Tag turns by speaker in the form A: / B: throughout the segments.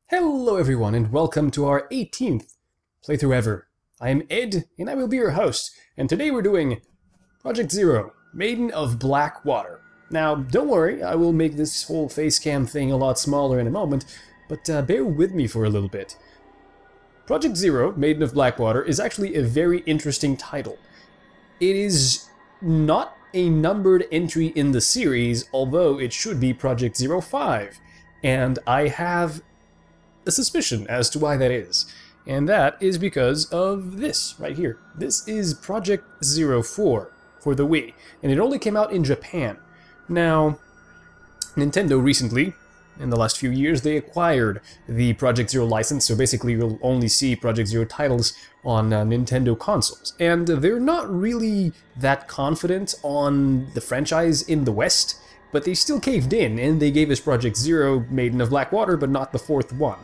A: Hello everyone and welcome to our 18th playthrough ever. I am Ed and I will be your host, and today we're doing Project Zero, Maiden of Blackwater. Now, don't worry, I will make this whole face cam thing a lot smaller in a moment, but bear with me for a little bit. Project Zero, Maiden of Blackwater is actually a very interesting title. It is not a numbered entry in the series, although it should be Project 05, and I have a suspicion as to why that is. And that is because of this right here. This is Project 04 for the Wii, and it only came out in Japan. Now, Nintendo recently, in the last few years, they acquired the Project Zero license, so basically you'll only see Project Zero titles on Nintendo consoles. And they're not really that confident on the franchise in the West, but they still caved in, and they gave us Project Zero, Maiden of Blackwater, but not the fourth one.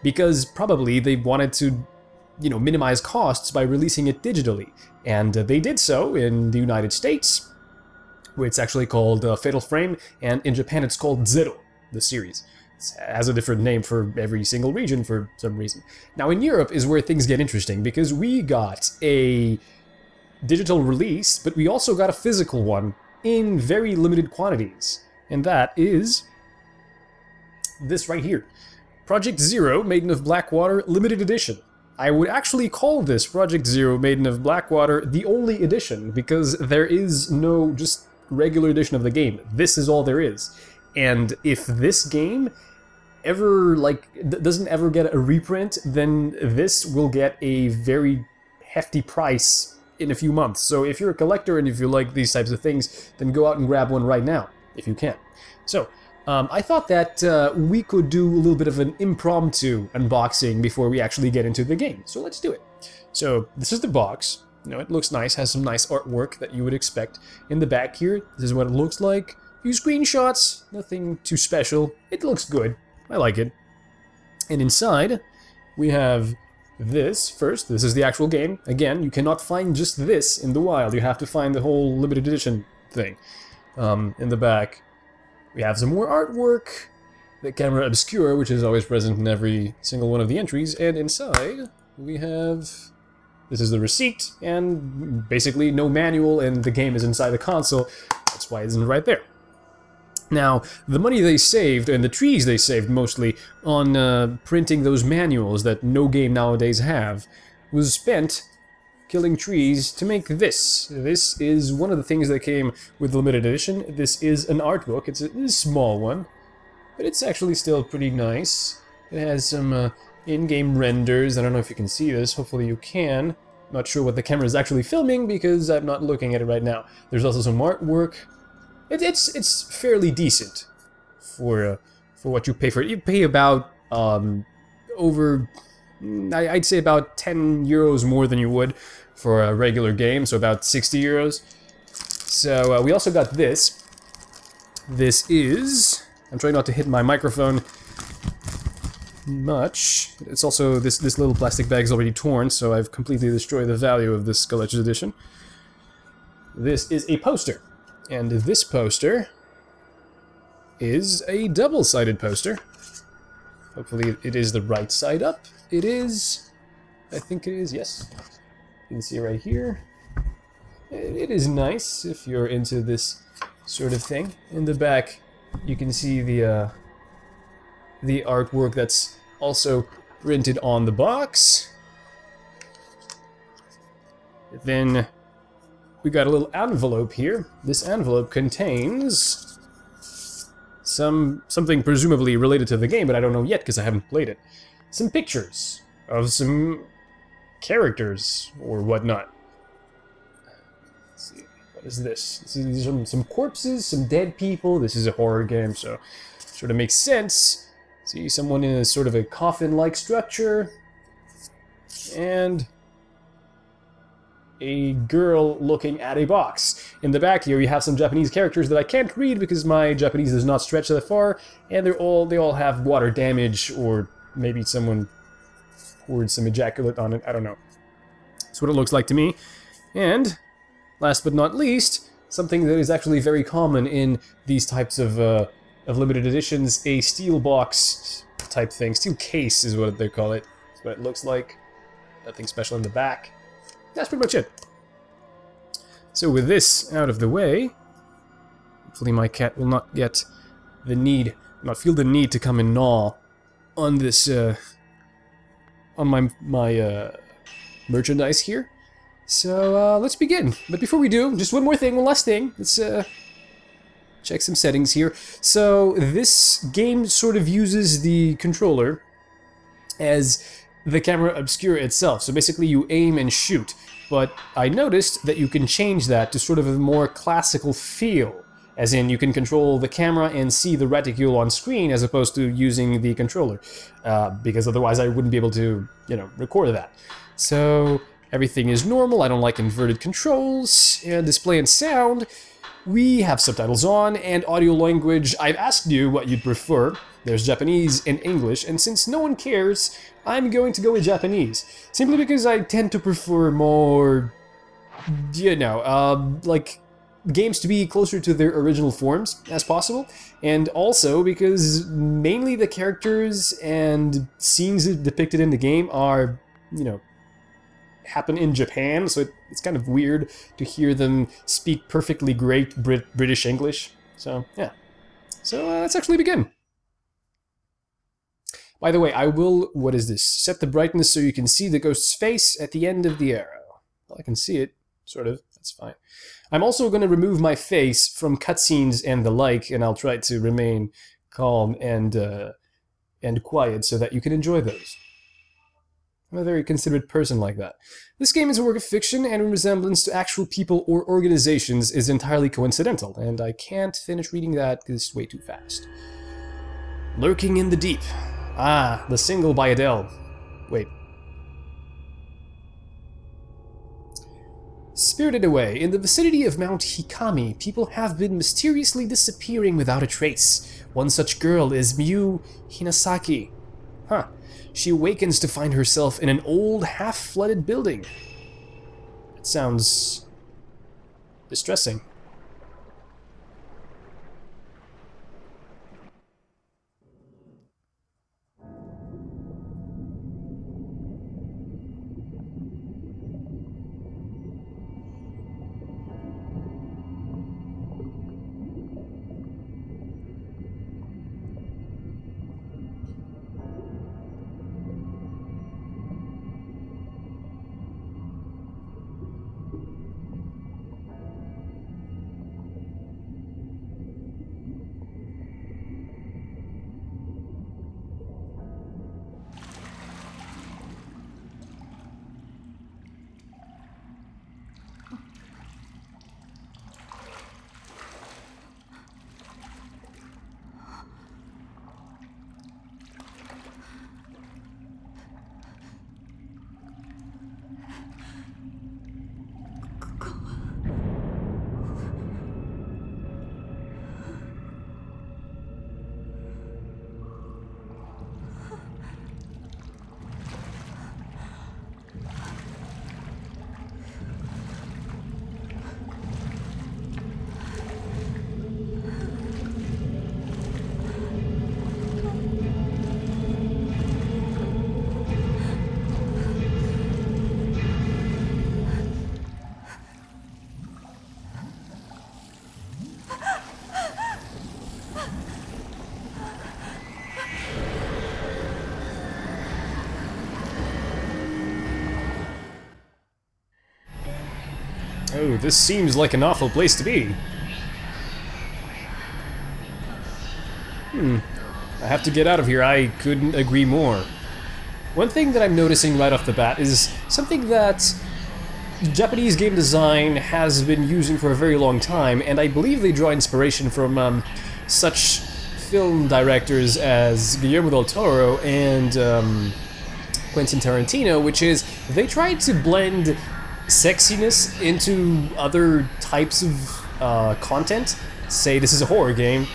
A: Because probably they wanted to, minimize costs by releasing it digitally. And they did so in the United States, where it's actually called Fatal Frame, and in Japan it's called Zero, the series. It has a different name for every single region for some reason. Now in Europe is where things get interesting, because we got a digital release, but we also got a physical one in very limited quantities. And that is this right here. Project Zero, Maiden of Blackwater, Limited Edition. I would actually call this Project Zero, Maiden of Blackwater, the only edition, because there is no just regular edition of the game. This is all there is. And if this game ever, doesn't ever get a reprint, then this will get a very hefty price in a few months. So if you're a collector and if you like these types of things, then go out and grab one right now, if you can. So, I thought that we could do a little bit of an impromptu unboxing before we actually get into the game. So let's do it. So this is the box. It looks nice, has some nice artwork that you would expect. In the back here, this is what it looks like. A few screenshots, nothing too special. It looks good. I like it. And inside, we have this first. This is the actual game. Again, you cannot find just this in the wild. You have to find the whole limited edition thing. In the back, we have some more artwork, the camera obscura, which is always present in every single one of the entries, and inside we have, this is the receipt, and basically no manual, and the game is inside the console. That's why it isn't right there. Now, the money they saved, and the trees they saved mostly, on printing those manuals that no game nowadays have, was spent killing trees to make this. This is one of the things that came with the limited edition. This is an art book. It's a small one, but it's actually still pretty nice. It has some in-game renders. I don't know if you can see this. Hopefully you can. I'm not sure what the camera is actually filming because I'm not looking at it right now. There's also some artwork. It's fairly decent for what you pay for it. You pay about I'd say about 10 euros more than you would for a regular game, so about 60 euros. So we also got this. This is, I'm trying not to hit my microphone much. It's also, this little plastic bag is already torn, so I've completely destroyed the value of this collector's edition. This is a poster, and this poster is a double-sided poster. Hopefully it is the right side up. It is. I think it is, yes. You can see right here. It is nice if you're into this sort of thing. In the back, you can see the artwork that's also printed on the box. Then we got a little envelope here. This envelope contains something presumably related to the game, but I don't know yet because I haven't played it. Some pictures of some characters or whatnot. Let's see, what is this? These are some corpses, some dead people. This is a horror game, so sort of makes sense. See someone in a sort of a coffin-like structure, and a girl looking at a box. In the back here, you have some Japanese characters that I can't read because my Japanese does not stretch that far, and they all have water damage, or maybe someone poured some ejaculate on it. I don't know. That's what it looks like to me. And last but not least, something that is actually very common in these types of limited editions, a steel box type thing. Steel case is what they call it. That's what it looks like. Nothing special in the back. That's pretty much it. So with this out of the way, hopefully my cat will not get the need, not feel the need to come and gnaw on this, on my merchandise here. So let's begin. But before we do, just one last thing. Let's check some settings here. So this game sort of uses the controller as the camera obscura itself. So basically you aim and shoot. But I noticed that you can change that to sort of a more classical feel. As in, you can control the camera and see the reticule on screen as opposed to using the controller. Because otherwise I wouldn't be able to, record that. So everything is normal. I don't like inverted controls. And display and sound. We have subtitles on, and audio language. I've asked you what you'd prefer. There's Japanese and English, and since no one cares, I'm going to go with Japanese. Simply because I tend to prefer more, like games to be closer to their original forms as possible, and also because mainly the characters and scenes depicted in the game are, happen in Japan, so it's kind of weird to hear them speak perfectly great British English. So, yeah. So, let's actually begin. By the way, I will, set the brightness so you can see the ghost's face at the end of the arrow. Well, I can see it, sort of, that's fine. I'm also going to remove my face from cutscenes and the like, and I'll try to remain calm and quiet so that you can enjoy those. I'm a very considerate person like that. This game is a work of fiction, and resemblance to actual people or organizations is entirely coincidental, and I can't finish reading that because it's way too fast. Lurking in the Deep. Ah, the single by Adele. Wait. Spirited Away. In the vicinity of Mount Hikami, people have been mysteriously disappearing without a trace. One such girl is Miyu Hinasaki. Huh. She awakens to find herself in an old, half-flooded building. It sounds distressing. Oh, this seems like an awful place to be. I have to get out of here. I couldn't agree more. One thing that I'm noticing right off the bat is something that Japanese game design has been using for a very long time, and I believe they draw inspiration from such film directors as Guillermo del Toro and Quentin Tarantino, which is they tried to blend sexiness into other types of content. Say this is a horror game,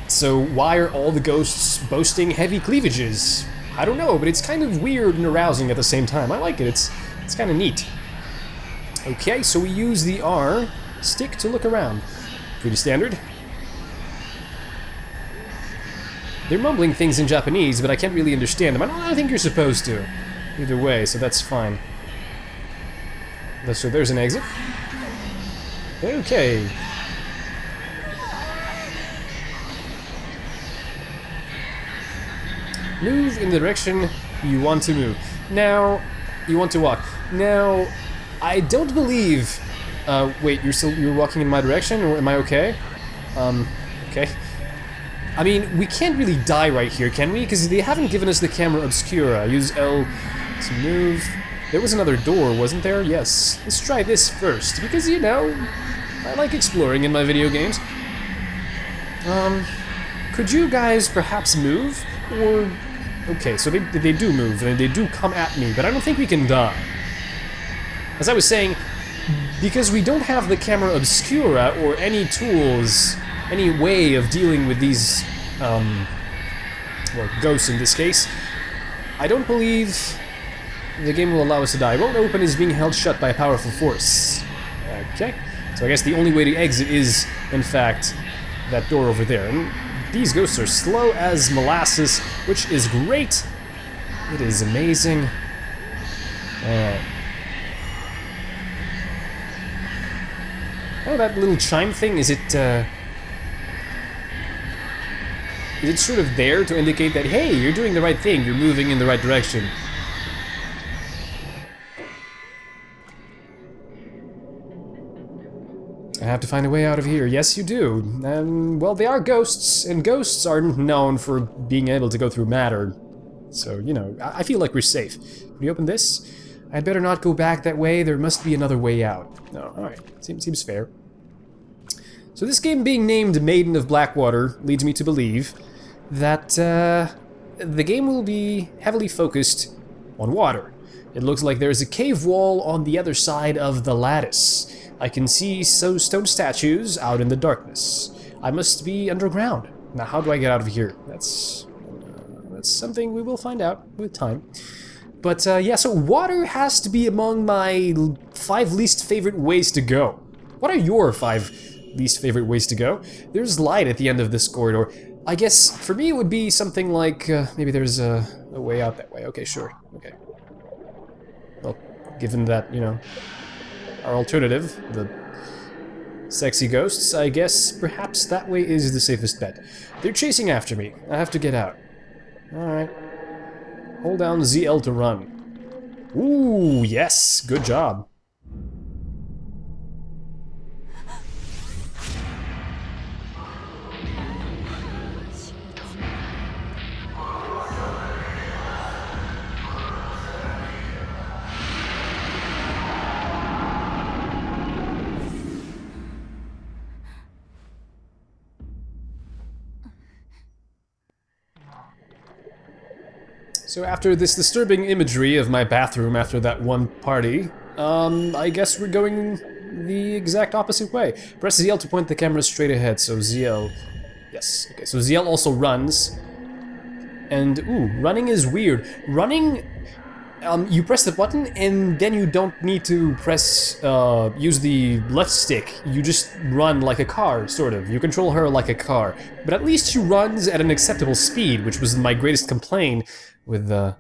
A: so why are all the ghosts boasting heavy cleavages? I don't know, but it's kind of weird and arousing at the same time. I like it, it's kind of neat. Okay, so we use the R stick to look around. Pretty standard. They're mumbling things in Japanese, but I can't really understand them. I don't think you're supposed to. Either way, so that's fine. So there's an exit. Okay. Move in the direction you want to move. Now, you want to walk. Now, I don't believe... wait, you're walking in my direction, or am I okay? Okay. I mean, we can't really die right here, can we? Because they haven't given us the camera obscura. Use L to move. There was another door, wasn't there? Yes. Let's try this first, because, you know, I like exploring in my video games. Could you guys perhaps move? Or... Okay, so they do move, and they do come at me, but I don't think we can die. As I was saying, because we don't have the camera obscura or any tools, any way of dealing with these, well, ghosts in this case, I don't believe the game will allow us to die. It won't open is being held shut by a powerful force. Okay, so I guess the only way to exit is, in fact, that door over there. And these ghosts are slow as molasses, which is great. It is amazing. Alright. Oh, that little chime thing, is it sort of there to indicate that, hey, you're doing the right thing, you're moving in the right direction? I have to find a way out of here. Yes, you do. Well, they are ghosts, and ghosts are known for being able to go through matter. So, you know, I feel like we're safe. Can we open this? I'd better not go back that way. There must be another way out. No, alright. Seems fair. So this game being named Maiden of Blackwater leads me to believe that the game will be heavily focused on water. It looks like there's a cave wall on the other side of the lattice. I can see stone statues out in the darkness. I must be underground. Now, how do I get out of here? That's something we will find out with time. But yeah, so water has to be among my 5 least favorite ways to go. What are your 5 least favorite ways to go? There's light at the end of this corridor. I guess for me it would be something like maybe there's a way out that way. Okay, sure. Okay. Well, given that, you know, our alternative, the sexy ghosts, I guess perhaps that way is the safest bet. They're chasing after me. I have to get out. Alright. Hold down ZL to run. Ooh, yes! Good job. So after this disturbing imagery of my bathroom after that one party, I guess we're going the exact opposite way. Press ZL to point the camera straight ahead, so ZL... Yes, okay, so ZL also runs. And, ooh, running is weird. Running, you press the button and then you don't need to press, use the left stick. You just run like a car, sort of. You control her like a car. But at least she runs at an acceptable speed, which was my greatest complaint with the...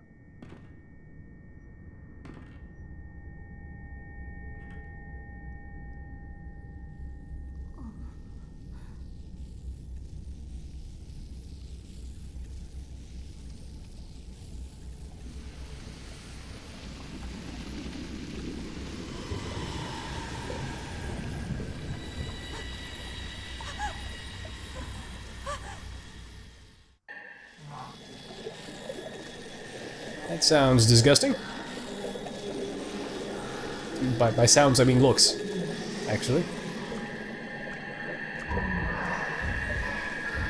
A: That sounds disgusting. By sounds, I mean looks, actually.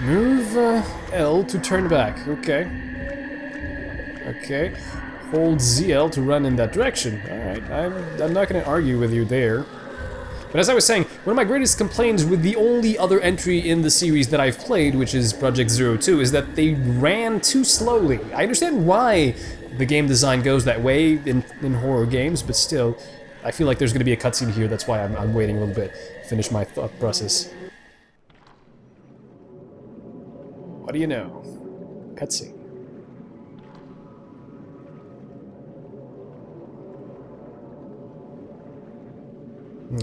A: Move L to turn back. Okay. Okay. Hold ZL to run in that direction. Alright, I'm not gonna argue with you there. But as I was saying, one of my greatest complaints with the only other entry in the series that I've played, which is Project 02, is that they ran too slowly. I understand why the game design goes that way in horror games, but still, I feel like there's going to be a cutscene here, that's why I'm waiting a little bit to finish my thought process. What do you know? cutscene.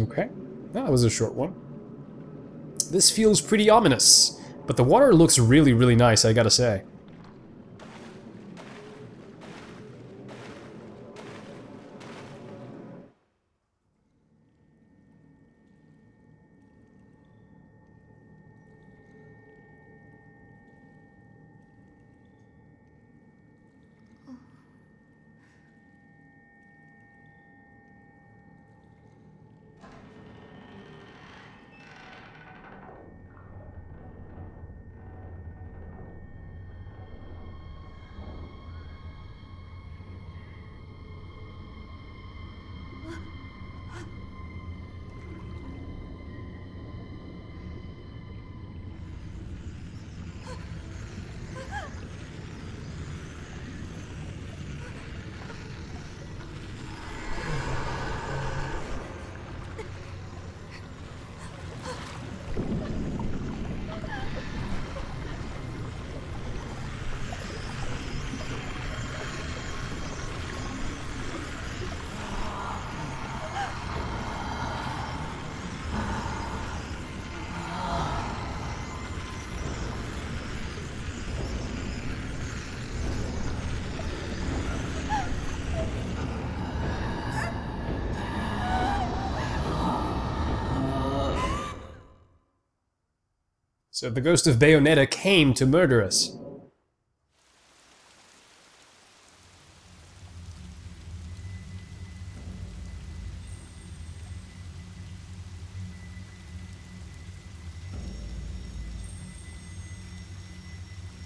A: Okay, that was a short one. This feels pretty ominous, but the water looks really, really nice, I gotta say. So the ghost of Bayonetta came to murder us.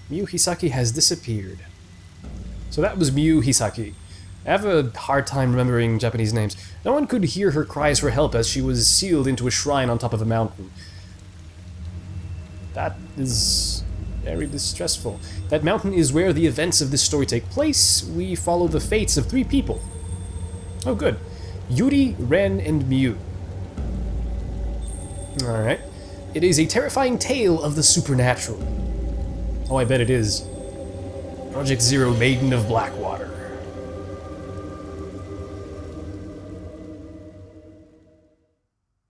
A: Miyu Hisaki has disappeared. So that was Miyu Hisaki. I have a hard time remembering Japanese names. No one could hear her cries for help as she was sealed into a shrine on top of a mountain. That is very distressful. That mountain is where the events of this story take place. We follow the fates of 3 people. Oh, good. Yuri, Ren, and Miyu. Alright. It is a terrifying tale of the supernatural. Oh, I bet it is. Project Zero, Maiden of Blackwater.